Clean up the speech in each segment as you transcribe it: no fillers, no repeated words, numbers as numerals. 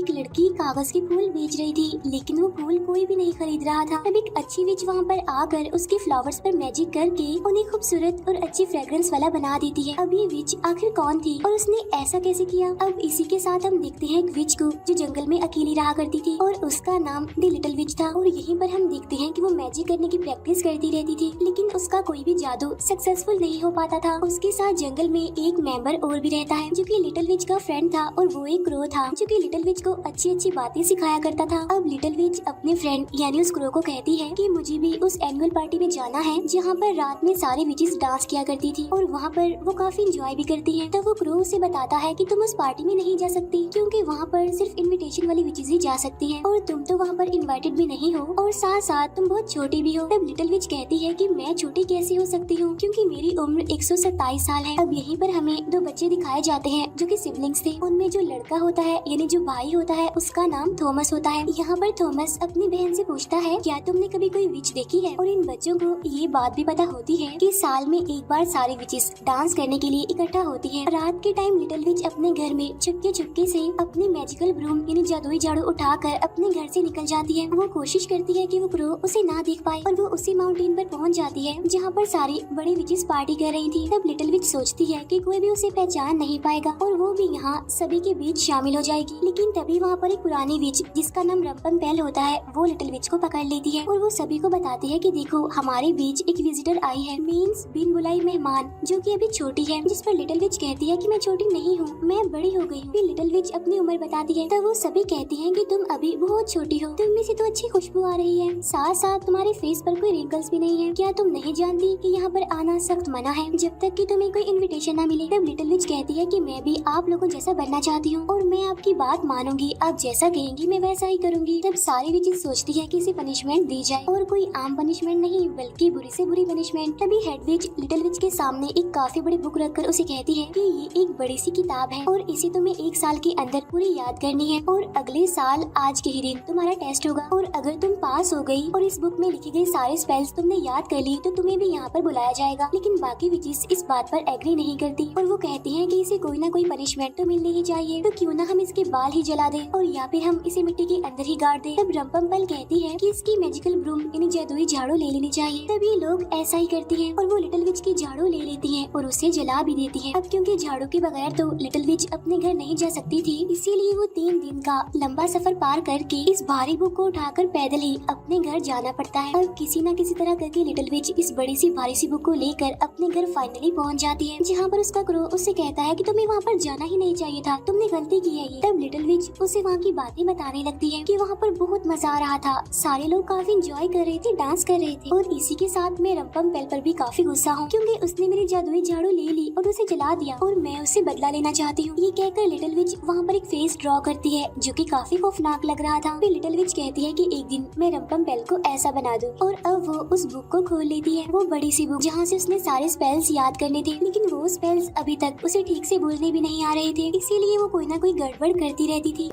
एक लड़की कागज के फूल बेच रही थी, लेकिन वो फूल कोई भी नहीं खरीद रहा था। तब एक अच्छी विच वहाँ पर आकर उसके फ्लावर्स पर मैजिक करके उन्हें खूबसूरत और अच्छी फ्रेग्रेंस वाला बना देती है। अब ये विच आखिर कौन थी और उसने ऐसा कैसे किया? अब इसी के साथ हम देखते हैं एक विच को जो जंगल में अकेली रहा करती थी और उसका नाम द लिटिल विच था। और यहीं पर हम देखते हैं कि वो मैजिक करने की प्रैक्टिस करती रहती थी, लेकिन उसका कोई भी जादू सक्सेसफुल नहीं हो पाता था। उसके साथ जंगल में एक मेंबर और भी रहता है जो कि लिटिल विच का फ्रेंड था, और वो एक क्रो था जो कि लिटिल विच को अच्छी अच्छी बातें सिखाया करता था। अब लिटिल विच अपने फ्रेंड यानी उस क्रो को कहती है कि मुझे भी उस एनुअल पार्टी में जाना है जहाँ पर रात में सारी विचेस डांस किया करती थी और वहाँ पर वो काफी इंजॉय भी करती है। तब वो क्रो उसे बताता है कि तुम उस पार्टी में नहीं जा सकती क्योंकि वहाँ पर सिर्फ इनविटेशन वाली विचेस ही जा सकती हैं और तुम तो वहाँ पर इनवाइटेड भी नहीं हो और साथ साथ तुम बहुत छोटी भी हो। तब लिटिल विच कहती है कि मैं छोटी कैसे हो सकती हूँ क्योंकि मेरी उम्र 127 साल है। अब यहीं पर हमें दो बच्चे दिखाए जाते हैं जो कि सिबलिंग्स थे। उनमें जो लड़का होता है यानी जो भाई होता है उसका नाम थॉमस होता है। यहाँ पर थॉमस अपनी बहन से पूछता है क्या तुमने कभी कोई विच देखी है? और इन बच्चों को ये बात भी पता होती है कि साल में एक बार सारी विचेस डांस करने के लिए इकट्ठा होती है। रात के टाइम लिटिल विच अपने घर में चुपके चुपके से अपनी मैजिकल ब्रूम यानी जादुई झाड़ू उठाकर अपने घर से निकल जाती है। वो कोशिश करती है कि वो क्रो उसे ना देख पाए और वो उसी माउंटेन पर पहुंच जाती है जहाँ पर सारी बड़ी विचेस पार्टी कर रही थी। तब लिटिल विच सोचती है कि कोई भी उसे पहचान नहीं पाएगा और वो भी यहाँ सभी के बीच शामिल हो जाएगी। लेकिन तभी वहाँ पर एक पुरानी विच जिसका नाम रम्पम्पेल होता है वो लिटिल विच को पकड़ लेती है और वो सभी को बताती है कि देखो हमारे बीच एक विजिटर आई है, मीन्स बिन बुलाई मेहमान, जो कि अभी छोटी है। जिस पर लिटिल विच कहती है कि मैं छोटी नहीं हूँ, मैं बड़ी हो गई हूँ। फिर लिटिल विच अपनी उम्र बताती है। तब वो सभी कहती हैं कि तुम अभी बहुत छोटी हो, तुम में से तो अच्छी खुशबू आ रही है, साथ साथ तुम्हारे फेस पर कोई रिंकल्स भी नहीं है। क्या तुम नहीं जानती कि यहाँ पर आना सख्त मना है जब तक कि तुम्हें कोई इनविटेशन ना मिले? तब लिटिल विच कहती है कि मैं भी आप लोगों जैसा बनना चाहती हूँ और मैं आपकी बात मानूंगी, आप जैसा कहेंगी मैं वैसा ही करूंगी। तब सारी विचेस सोचती है कि इसे पनिशमेंट दी जाए और कोई आम पनिशमेंट नहीं बल्कि बुरी से बुरी पनिशमेंट। तभी हेड विच लिटिल विच के सामने एक काफी बड़ी बुक रखकर उसे कहती है कि ये एक बड़ी सी किताब है और इसे तुम्हें 1 साल के अंदर पूरी याद करनी है और अगले साल आज के ही दिन तुम्हारा टेस्ट होगा और अगर तुम पास हो गई और इस बुक में लिखी गई सारे स्पेल्स तुमने याद कर ली तो तुम्हें भी यहाँ पर बुलाया जाएगा। लेकिन बाकी विचेस इस बात पर एग्री नहीं करती और वो कहती हैं कि इसे कोई ना कोई पनिशमेंट तो मिलनी ही चाहिए, तो क्यों ना हम इसके बाल ही जला दें और या फिर हम इसे मिट्टी के अंदर ही गाड़ दें। तब रम्पम्पेल कहती है कि इसकी मैजिकल ब्रूम यानी जादुई झाड़ू ले लेनी चाहिए। तब ये लोग ऐसा ही करती हैं और वो लिटिल विच की झाड़ू ले लेती हैं और उसे जला भी देती हैं। अब क्योंकि झाड़ू के बगैर तो लिटिल विच अपने घर नहीं जा सकती थी, इसीलिए वो 3 दिन का लंबा सफर पार करके इस भारी बुक को उठाकर पैदल ही अपने घर जाना पड़ता है। अब किसी न किसी तरह करके लिटिल विच इस बड़ी सी भारी सी बुक को लेकर अपने घर फाइनली पहुंच जाती है, जहाँ पर उसका क्रो उससे कहता है कि तुम्हें वहाँ पर जाना ही नहीं चाहिए था, तुमने गलती की है ये। तब लिटिल विच उसे वहाँ की बातें बताने लगती है कि वहाँ पर बहुत मजा आ रहा था, सारे लोग काफी इंजॉय कर रहे थे, डांस कर रहे थे और इसी के साथ मैं रम्पम्पेल पर भी काफी गुस्सा हूँ क्योंकि उसने मेरी जादुई झाड़ू ले ली और उसे जला दिया और मैं उससे बदला लेना चाहती हूँ। ये कहकर लिटिल विच वहाँ पर एक फेस ड्रॉ करती है जो कि काफी खौफनाक लग रहा था। फिर लिटिल विच कहती है कि एक दिन मैं रम्पम्पेल को ऐसा बना दूं और अब वो उस बुक को खोल लेती है, वो बड़ी सी बुक जहाँ से उसने सारे स्पेल्स याद करने थे, लेकिन वो स्पेल्स अभी तक उसे ठीक से बोलने भी नहीं आ रहे थे, इसीलिए वो कोई ना कोई गड़बड़ करती रहती थी।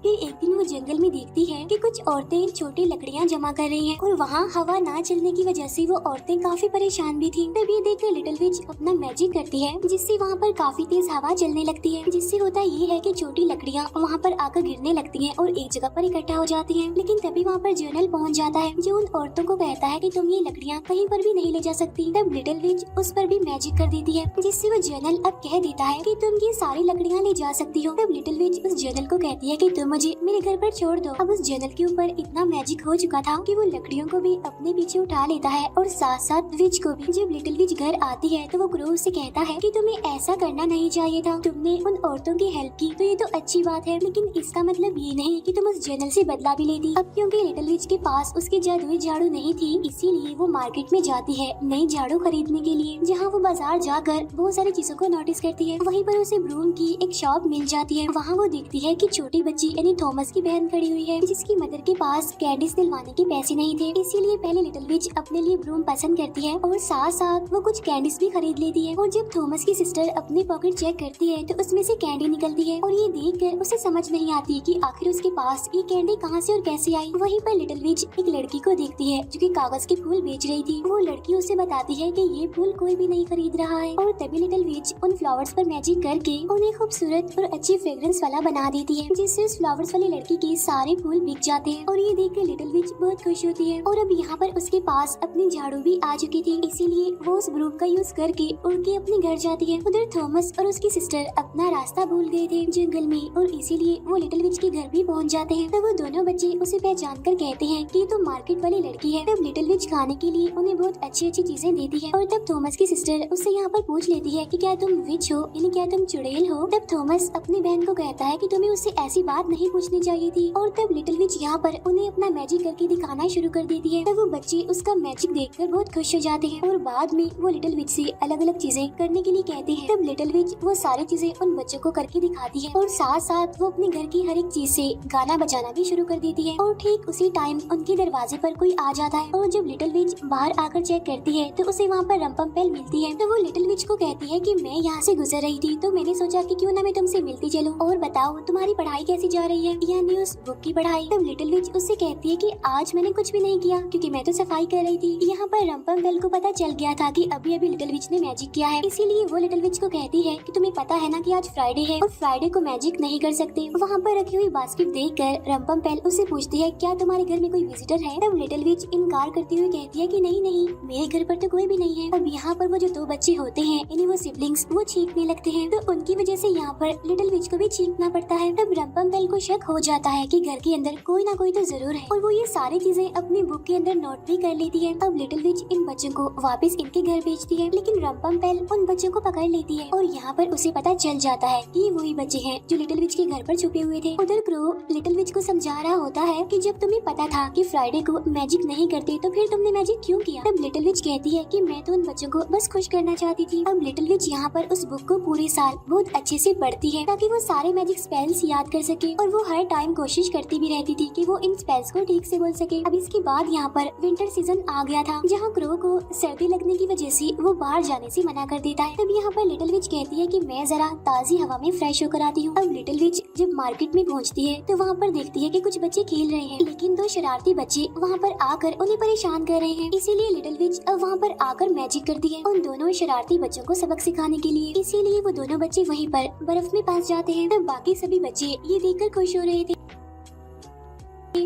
फिर एक दिन वो जंगल में देखती है कि कुछ औरतें छोटी लकड़ियां जमा कर रही हैं और वहाँ हवा ना चलने की वजह से वो औरतें काफी परेशान भी थीं। तब ये देखकर लिटिल विच अपना मैजिक करती है जिससे वहाँ पर काफी तेज हवा चलने लगती है, जिससे होता ये है कि छोटी लकड़ियाँ वहाँ पर आकर गिरने लगती हैं और एक जगह पर इकट्ठा हो जाती हैं। लेकिन तभी वहाँ पर जर्नल पहुँच जाता है जो उन औरतों को कहता है कि तुम ये लकड़ियाँ कहीं पर भी नहीं ले जा सकती। तब लिटिल विच उस पर भी मैजिक कर देती है जिससे वो जर्नल अब कह देता है कि तुम ये सारी लकड़ियाँ ले जा सकती हो। तब लिटिल विच उस जर्नल को कहती है कि तुम मुझे मेरे घर पर छोड़ दो। अब उस जर्नल के ऊपर इतना मैजिक हो चुका था कि वो लकड़ियों को भी अपने पीछे उठा लेता है और साथ साथ विच को भी। जब लिटिल विच घर आती है तो वो क्रो से कहता है कि तुम्हें ऐसा करना नहीं चाहिए था, तुमने उन औरतों की हेल्प की तो ये तो अच्छी बात है, लेकिन इसका मतलब ये नहीं कि तुम उस जर्नल से बदला भी लेती। अब क्योंकि लिटिल विच के पास उसकी जादुई झाड़ू नहीं थी, इसीलिए वो मार्केट में जाती है नई झाड़ू खरीदने के लिए, जहाँ वो बाजार जाकर बहुत सारी चीजों को नोटिस करती है। वहीं पर उसे ब्रूम की एक शॉप मिल जाती है। वहाँ वो देखती है कि छोटी बच्ची यानी थॉमस की बहन खड़ी हुई है, जिसकी मदर के पास कैंडीज दिलवाने के पैसे नहीं थे। इसीलिए पहले लिटिल विच अपने लिए ब्रूम पसंद करती है और साथ साथ वो कुछ कैंडीज भी खरीद लेती है। और जब थॉमस की सिस्टर अपनी पॉकेट चेक करती है तो उसमें से कैंडी निकलती है और ये देखकर उसे समझ नहीं आती कि आखिर उसके पास ये कैंडी कहाँ से और कैसे आई। वहीं पर लिटिल विच एक लड़की को देखती है जो कि कागज के फूल बेच रही थी। वो लड़की उसे बताती है कि ये फूल कोई भी नहीं खरीद रहा है और तभी लिटिल विच उन फ्लावर्स पर मैजिक करके उन्हें खूबसूरत और अच्छी फ्रेग्रेंस वाला बना देती है, जिससे उस फ्लावर्स वाली लड़की के सारे फूल बिक जाते हैं। और ये देखकर लिटिल विच बहुत खुश होती है और अब यहाँ पर उसके पास अपनी झाड़ू भी आ चुकी थी, इसीलिए वो उस ब्रूम का यूज करके उड़ के अपने घर जाती है। उधर थॉमस और उसकी सिस्टर अपना रास्ता भूल गए थे जंगल में और इसीलिए वो लिटिल विच के घर भी पहुँच जाते हैं। तब वो दोनों बच्चे उसे पहचान कर कहते हैं कि तो मार्केट वाली लड़की है। तब लिटिल विच खाने के लिए उन्हें बहुत अच्छी अच्छी चीजें देती है और तब थॉमस की सिस्टर उससे यहाँ पर पूछ लेती है कि क्या तुम विच हो, यानी क्या तुम चुड़ैल हो। तब थॉमस अपनी बहन को कहता है कि तुम्हें उससे ऐसी बात नहीं पूछनी चाहिए थी। और तब लिटिल विच यहाँ पर उन्हें अपना मैजिक करके दिखाना शुरू कर देती है। तब वो बच्चे उसका मैजिक देखकर बहुत खुश हो जाते हैं और बाद में वो लिटिल विच से अलग अलग चीजें करने के लिए कहते हैं। तब लिटिल विच वो सारी चीजें उन बच्चों को करके दिखाती है और साथ साथ वो अपने घर की हर एक चीज से गाना बजाना भी शुरू कर देती है। और ठीक उसी टाइम उनके दरवाजे पर कोई आ जाता है और जब लिटिल विच बाहर आकर चेक करती है तो उसे वहाँ पर रंपम्पेल मिलती है। तो वो लिटिल विच को कहती है कि मैं यहाँ से गुजर रही थी तो मैंने सोचा कि क्यों ना मैं तुमसे मिलती चलूं और बताओ तुम्हारी पढ़ाई कैसी जा रही है, यानी उस बुक की पढ़ाई। तब लिटिल विच उससे कहती है कि आज मैंने कुछ भी नहीं किया क्योंकि मैं तो सफाई कर रही थी। यहाँ पर रंपम्पेल को पता चल गया था कि अभी अभी लिटिल विच ने मैजिक किया है, इसीलिए वो लिटिल विच को कहती है कि तुम्हें पता है ना कि आज फ्राइडे है और फ्राइडे को मैजिक नहीं कर सकते। वहाँ पर रखी हुई बास्केट देखकर रंपम्पेल उससे पूछती है क्या तुम्हारे घर में कोई विजिटर है। तब लिटिल विच इनकार करती हुई कहती है कि नहीं नहीं, मेरे घर पर तो कोई भी नहीं है। अब यहाँ पर वो जो दो बच्चे होते हैं यानी वो सिबलिंग्स वो चीखने लगते हैं तो उनकी वजह से यहाँ पर लिटिल विच को भी चीखना पड़ता है। तब रंपम्पेल को शक हो जाता है कि घर के अंदर कोई ना कोई तो जरूर है और वो ये सारी चीजें अपनी बुक के अंदर नोट भी कर लेती है। अब लिटिल विच इन बच्चों को वापस इनके घर भेजती है, लेकिन रंपम्पेल उन बच्चों को पकड़ लेती है और यहाँ पर उसे पता चल जाता है कि वही बच्चे हैं जो लिटिल विच के घर पर छुपे हुए थे। उधर क्रो लिटिल विच को समझा रहा होता है कि जब तुम्हें पता था कि फ्राइडे को मैजिक नहीं करते तो फिर तुमने मैजिक क्यों किया। तब लिटिल विच कहती है कि मैं तो उन बच्चों को बस खुश करना चाहती थी। अब लिटिल विच यहाँ पर उस बुक को पूरे साल बहुत अच्छे से पढ़ती है ताकि वो सारे मैजिक स्पेल्स याद कर सके और वो हर टाइम कोशिश करती भी रहती थी कि वो इन स्पेल्स को ठीक से बोल सके। अब इसके बाद यहाँ पर विंटर सीजन आ गया था जहाँ क्रो को सर्दी लगने की वजह से वो बाहर जाने से मना कर देता है। तब यहाँ पर लिटिल विच कहती है कि मैं जरा ताजी हवा में फ्रेश होकर आती हूँ। अब लिटिल विच जब मार्केट में पहुँचती है तो वहाँ पर देखती है कि कुछ बच्चे खेल रहे हैं, लेकिन दो शरारती बच्चे वहाँ पर आकर उन्हें परेशान कर रहे हैं। इसीलिए लिटिल विच अब वहाँ पर आकर मैजिक करती है उन दोनों शरारती बच्चों को सबक सिखाने के लिए। इसीलिए वो दोनों बच्चे वहीं पर बर्फ में फंस जाते हैं। तब बाकी सभी बच्चे ये देखकर खुश हो रहे थे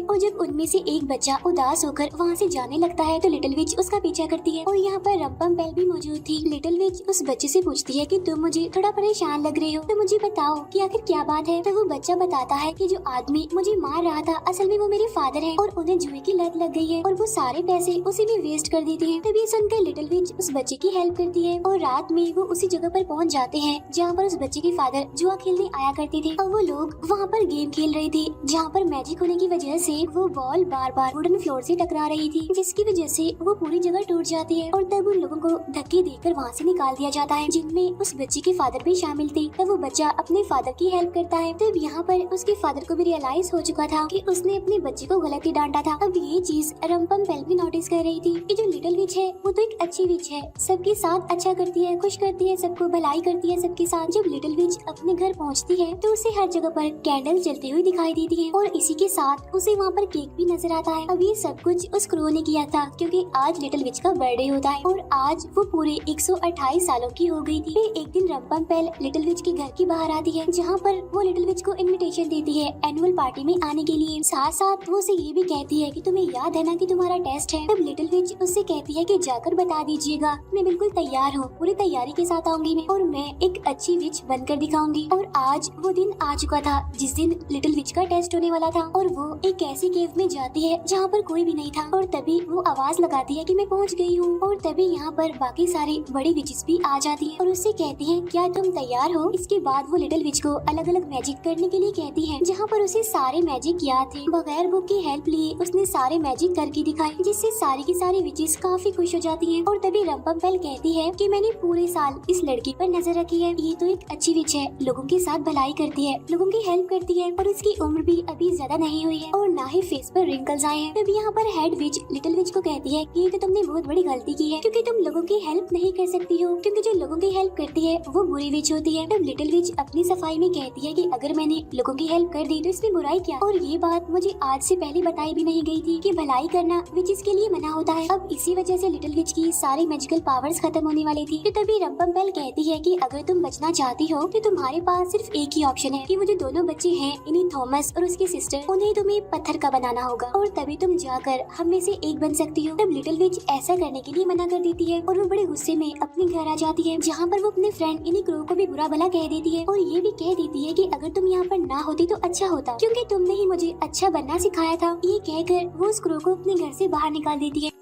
और जब उनमें से एक बच्चा उदास होकर वहाँ से जाने लगता है तो लिटिल विच उसका पीछा करती है और यहाँ पर रंपम्पेल भी मौजूद थी। लिटिल विच उस बच्चे से पूछती है कि तुम मुझे थोड़ा परेशान लग रहे हो तो मुझे बताओ कि आखिर क्या बात है। तो वो बच्चा बताता है कि जो आदमी मुझे मार रहा था असल में वो मेरे फादर है और उन्हें जुए की लत लग गई है और वो सारे पैसे उसी में वेस्ट कर देते हैं। तभी सुनकर लिटिल विच उस बच्चे की हेल्प करती है और रात में वो उसी जगह पर पहुँच जाते हैं जहाँ पर उस बच्चे के फादर जुआ खेलने आया करते थे और वो लोग वहाँ पर गेम खेल रहे थे जहाँ पर मैजिक होने की वजह से वो बॉल बार बार वुडन फ्लोर से टकरा रही थी, जिसकी वजह से वो पूरी जगह टूट जाती है और तब उन लोगों को धक्के देकर वहाँ से निकाल दिया जाता है जिनमें उस बच्चे के फादर भी शामिल थे। तब वो बच्चा अपने फादर की हेल्प करता है। तब यहाँ पर उसके फादर को भी रियलाइज हो चुका था कि उसने अपने बच्चे को गलत ही डांटा था। अब ये चीज रंपम्पेल भी नोटिस कर रही थी कि जो लिटिल विच है वो तो एक अच्छी विच है, सबके साथ अच्छा करती है, खुश करती है, सबको भलाई करती है सबके साथ। जब लिटिल विच अपने घर पहुँचती है तो उसे हर जगह पर कैंडल जलती हुई दिखाई देती है और इसी के साथ उसे वहाँ पर केक भी नजर आता है। अब ये सब कुछ उस क्रो ने किया था क्योंकि आज लिटिल विच का बर्थडे होता है और आज वो पूरे 128 सालों की हो गई थी। फिर एक दिन रंपम्पेल लिटिल विच के घर के बाहर आती है जहाँ पर वो लिटिल विच को इनविटेशन देती है एनुअल पार्टी में आने के लिए। साथ साथ वो उसे ये भी कहती है कि तुम्हें याद है ना कि तुम्हारा टेस्ट है। तब लिटिल विच उससे कहती है कि जाकर बता दीजिएगा, मैं बिल्कुल तैयार हूँ, पूरी तैयारी के साथ आऊंगी मैं और मैं एक अच्छी विच बनकर दिखाऊंगी। और आज वो दिन आ चुका था जिस दिन लिटिल विच का टेस्ट होने वाला था और वो एक ऐसी केव में जाती है जहाँ पर कोई भी नहीं था और तभी वो आवाज लगाती है कि मैं पहुँच गई हूँ। और तभी यहाँ पर बाकी सारी बड़ी विचेस भी आ जाती है और उससे कहती है क्या तुम तैयार हो। इसके बाद वो लिटिल विच को अलग अलग मैजिक करने के लिए कहती है, जहाँ पर उसे सारे मैजिक याद थे। बगैर बुक की हेल्प लिए उसने सारे मैजिक करके दिखाए, जिससे सारी की सारी विचेस काफी खुश हो जाती हैं। और तभी रंपम्पेल कहती है कि मैंने पूरे साल इस लड़की पर नजर रखी है, ये तो एक अच्छी विच है, लोगों के साथ भलाई करती है, लोगों की हेल्प करती है और इसकी उम्र भी अभी ज्यादा नहीं हुई है और ना ही फेस पर रिंकल्स आए हैं। तब यहाँ पर हेड विच लिटिल विच को कहती है कि तो तुमने बहुत बड़ी गलती की है, क्योंकि तुम लोगों की हेल्प नहीं कर सकती हो, क्योंकि जो लोगों की हेल्प करती है वो बुरी विच होती है। तब लिटिल विच अपनी सफाई में कहती है कि अगर मैंने लोगों की हेल्प कर दी तो इसमें बुराई क्या। और ये बात मुझे आज से पहले बताई भी नहीं गई थी कि भलाई करना विचेस के लिए मना होता है। अब इसी वजह से लिटिल विच की सारी मैजिकल पावर्स खत्म होने वाली थी। तो तभी रंपम्पेल कहती है कि अगर तुम बचना चाहती हो तो तुम्हारे पास सिर्फ एक ही ऑप्शन है कि वो जो दोनों बच्चे हैं इन्हीं थॉमस और उसकी सिस्टर, उन्हें तुम्हें पत्थर का बनाना होगा और तभी तुम जाकर हम में से एक बन सकती हो। तब लिटिल विच ऐसा करने के लिए मना कर देती है और वो बड़े गुस्से में अपने घर आ जाती है, जहाँ पर वो अपने फ्रेंड इन्हीं क्रो को भी बुरा भला कह देती है और ये भी कह देती है कि अगर तुम यहाँ पर ना होती तो अच्छा होता, क्योंकि तुमने ही मुझे अच्छा बनना सिखाया था। ये कहकर वो उस क्रो को अपने घर से बाहर निकाल देती है।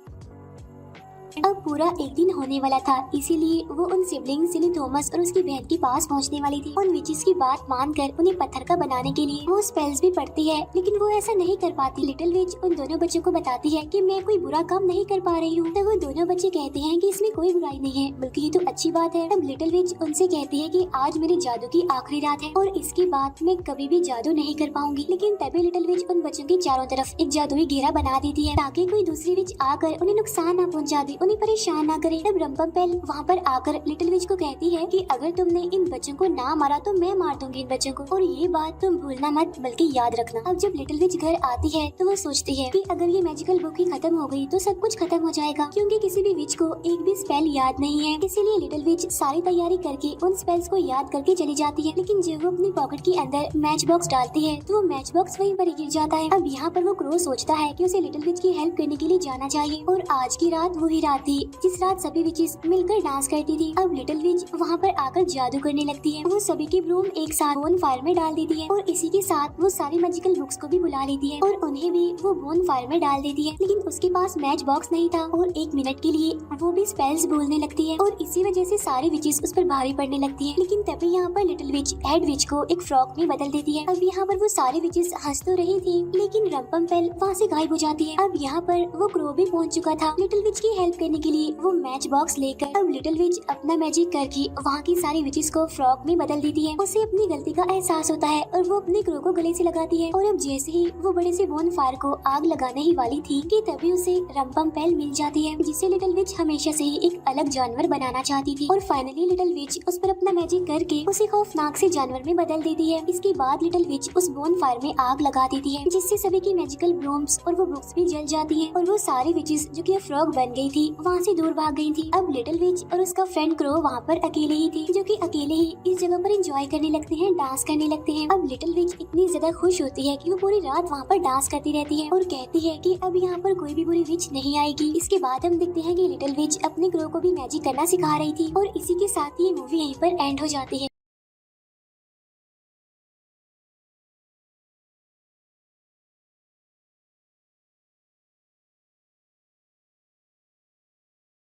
अब पूरा एक दिन होने वाला था, इसीलिए वो उन सिबलिंग्स यानी थॉमस और उसकी बहन के पास पहुंचने वाली थी। उन विचेस की बात मानकर उन्हें पत्थर का बनाने के लिए वो स्पेल्स भी पढ़ती है, लेकिन वो ऐसा नहीं कर पाती। लिटिल विच उन दोनों बच्चों को बताती है कि मैं कोई बुरा काम नहीं कर पा रही हूँ। तब वो दोनों बच्चे कहते हैं कि इसमें कोई बुराई नहीं है, बल्कि ये तो अच्छी बात है। तब लिटिल विच उनसे कहती है कि आज मेरे जादू की आखिरी रात है और इसके बाद मैं कभी भी जादू नहीं कर पाऊंगी। लेकिन तभी लिटिल विच उन बच्चों के चारों तरफ एक जादुई घेरा बना देती है, ताकि कोई दूसरी विच आकर उन्हें नुकसान न पहुँचा दे, उन्हें परेशान न करे। तब रंपम्पेल वहाँ पर आकर लिटिल विच को कहती है कि अगर तुमने इन बच्चों को ना मारा तो मैं मार दूंगी इन बच्चों को, और ये बात तुम भूलना मत बल्कि याद रखना। अब जब लिटिल विच घर आती है तो वो सोचती है कि अगर ये मैजिकल बुक ही खत्म हो गई तो सब कुछ खत्म हो जाएगा, क्योंकि किसी भी विच को एक भी स्पेल याद नहीं है। इसीलिए लिटिल विच सारी तैयारी करके उन स्पेल्स को याद करके चली जाती है। लेकिन जब वो अपनी पॉकेट के अंदर मैच बॉक्स डालती है तो वो मैच बॉक्स वहीं पर गिर जाता है। अब यहाँ पर वो क्रो सोचता है कि उसे लिटिल विच की हेल्प करने के लिए जाना चाहिए, और आज की रात वही रात थी जिस रात सभी विचेस मिलकर डांस करती थी। अब लिटिल विच वहाँ पर आकर जादू करने लगती है। वो सभी की ब्रूम एक साथ बोन फायर में डाल देती है और इसी के साथ वो सारी मैजिकल बुक्स को भी बुला लेती है और उन्हें भी वो बोन फायर में डाल देती है। लेकिन उसके पास मैच बॉक्स नहीं था और एक मिनट के लिए वो भी स्पेल्स बोलने लगती है और इसी वजह से सारी विचेस उस पर भारी पड़ने लगती है। लेकिन तभी यहाँ पर लिटिल विच हेड विच को एक फ्रॉक में बदल देती है। अब यहाँ पर वो सारी विचेस हंस तो रही थी, लेकिन रंपम्पेल वहाँ से गायब हो जाती है। अब यहाँ पर वो क्रो भी पहुँच चुका था लिटिल विच की हेल्प करने के लिए वो मैच बॉक्स लेकर। अब लिटिल विच अपना मैजिक करके वहाँ की सारी विचेस को फ्रॉक में बदल देती है। उसे अपनी गलती का एहसास होता है और वो अपने क्रो को गले से लगाती है। और अब जैसे ही वो बड़े से बोन फायर को आग लगाने ही वाली थी कि तभी उसे रंपम्पेल मिल जाती है, जिसे लिटिल विच हमेशा से ही एक अलग जानवर बनाना चाहती थी। और फाइनली लिटिल विच उस पर अपना मैजिक करके उसे खौफनाक से जानवर में बदल देती है। इसके बाद लिटिल विच उस बोन फायर में आग लगा देती है, जिससे सभी की मैजिकल ब्रूम्स और वो बुक्स भी जल जाती है और वो सारी विचेस जो कि फ्रॉग बन गई थी वहाँ से दूर भाग गई थी। अब लिटिल विच और उसका फ्रेंड क्रो वहाँ पर अकेले ही थी, जो कि अकेले ही इस जगह पर एंजॉय करने लगते हैं, डांस करने लगते हैं। अब लिटिल विच इतनी ज्यादा खुश होती है कि वो पूरी रात वहाँ पर डांस करती रहती है और कहती है कि अब यहाँ पर कोई भी बुरी विच नहीं आएगी। इसके बाद हम देखते हैं कि लिटिल विच अपने क्रो को भी मैजिक करना सिखा रही थी और इसी के साथ ये मूवी यहीं पर एंड हो जाती है।